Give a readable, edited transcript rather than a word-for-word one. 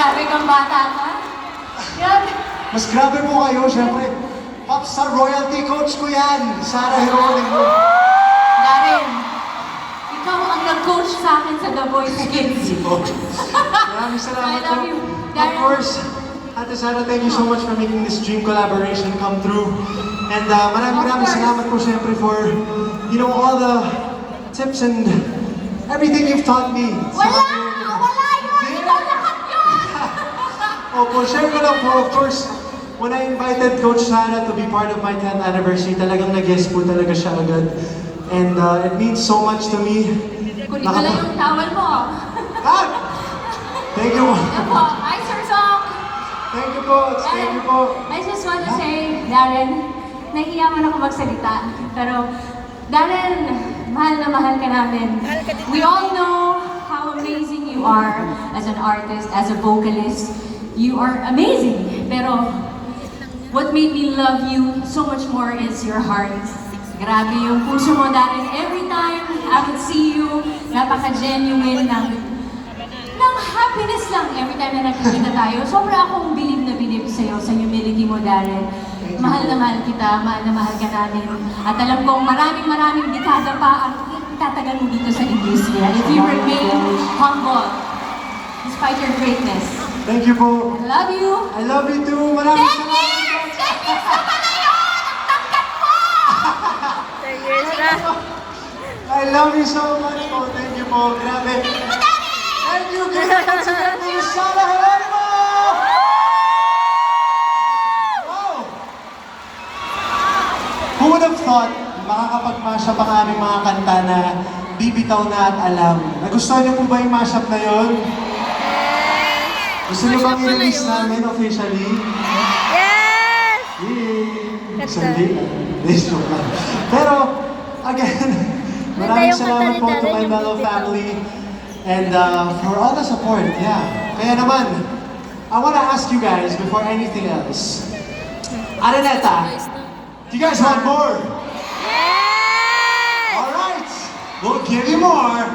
grabe kang bata ka. Yan. Mas grabe po kayo, syempre. Popstar royalty coach ko yan, Sarah Heronimo. Darren, ikaw ang nag-coach sa akin sa The Voice Kids. Maraming salamat I love po. you, Of Darren. course, Ate Sarah, thank you so much for making this dream collaboration come true. And maraming salamat po syempre for, you know, all the tips and everything you've taught me. Wala! Wala yun! Ikaw lahat yun! Opo, share ko lang po, of course, when I invited Coach Sarah to be part of my 10th anniversary, talagang nag-guest po talaga siya agad. And it means so much to me. Kunin ko lang yung towel mo. Ah! Thank you. Yan po. Hi, Sir Song! Thank you po. Thank you po. I just want to say, Darren, nahihiya man ako magsalita. Pero, Darren, mahal na mahal ka namin. We all know how amazing you are as an artist, as a vocalist. You are amazing. Pero, what made me love you so much more is your heart. Grabe yung puso mo, Darren. Every time I would see you, napaka-genuine ng happiness lang every time na nakikita tayo. Sobra akong bilib na bilib sa'yo, sa humility mo, Darren. Mahal na mahal kita, mahal na mahal ka namin. At alam kong maraming dekada pa ang itatagal mo dito sa industriya. If you remain humble, despite your greatness. Thank you po. I love you. I love you too. Maraming 10 salamat. years! 10 years na pala yun! Ang tangkat mo! 10 years na. I love you so much po. Thank you po. Grabe. Thank you. Give it once again to Sarah Heronimo! Wow! Who would have thought makakapag-mashup ang aming mga kanta na bibitaw na at alam? Nagustuhan niyo po ba yung mashup na yun? Gusto niyo bang i-release namin officially? Yes! Yay! Sandi. Joke lang. Pero, again, maraming yung kanta salamat ni po to Darren, my yung Mellow bibitaw. family. And for all the support, yeah. Kaya naman, I wanna ask you guys before anything else. Araneta, do you guys want more? Yes! Alright, we'll give you more.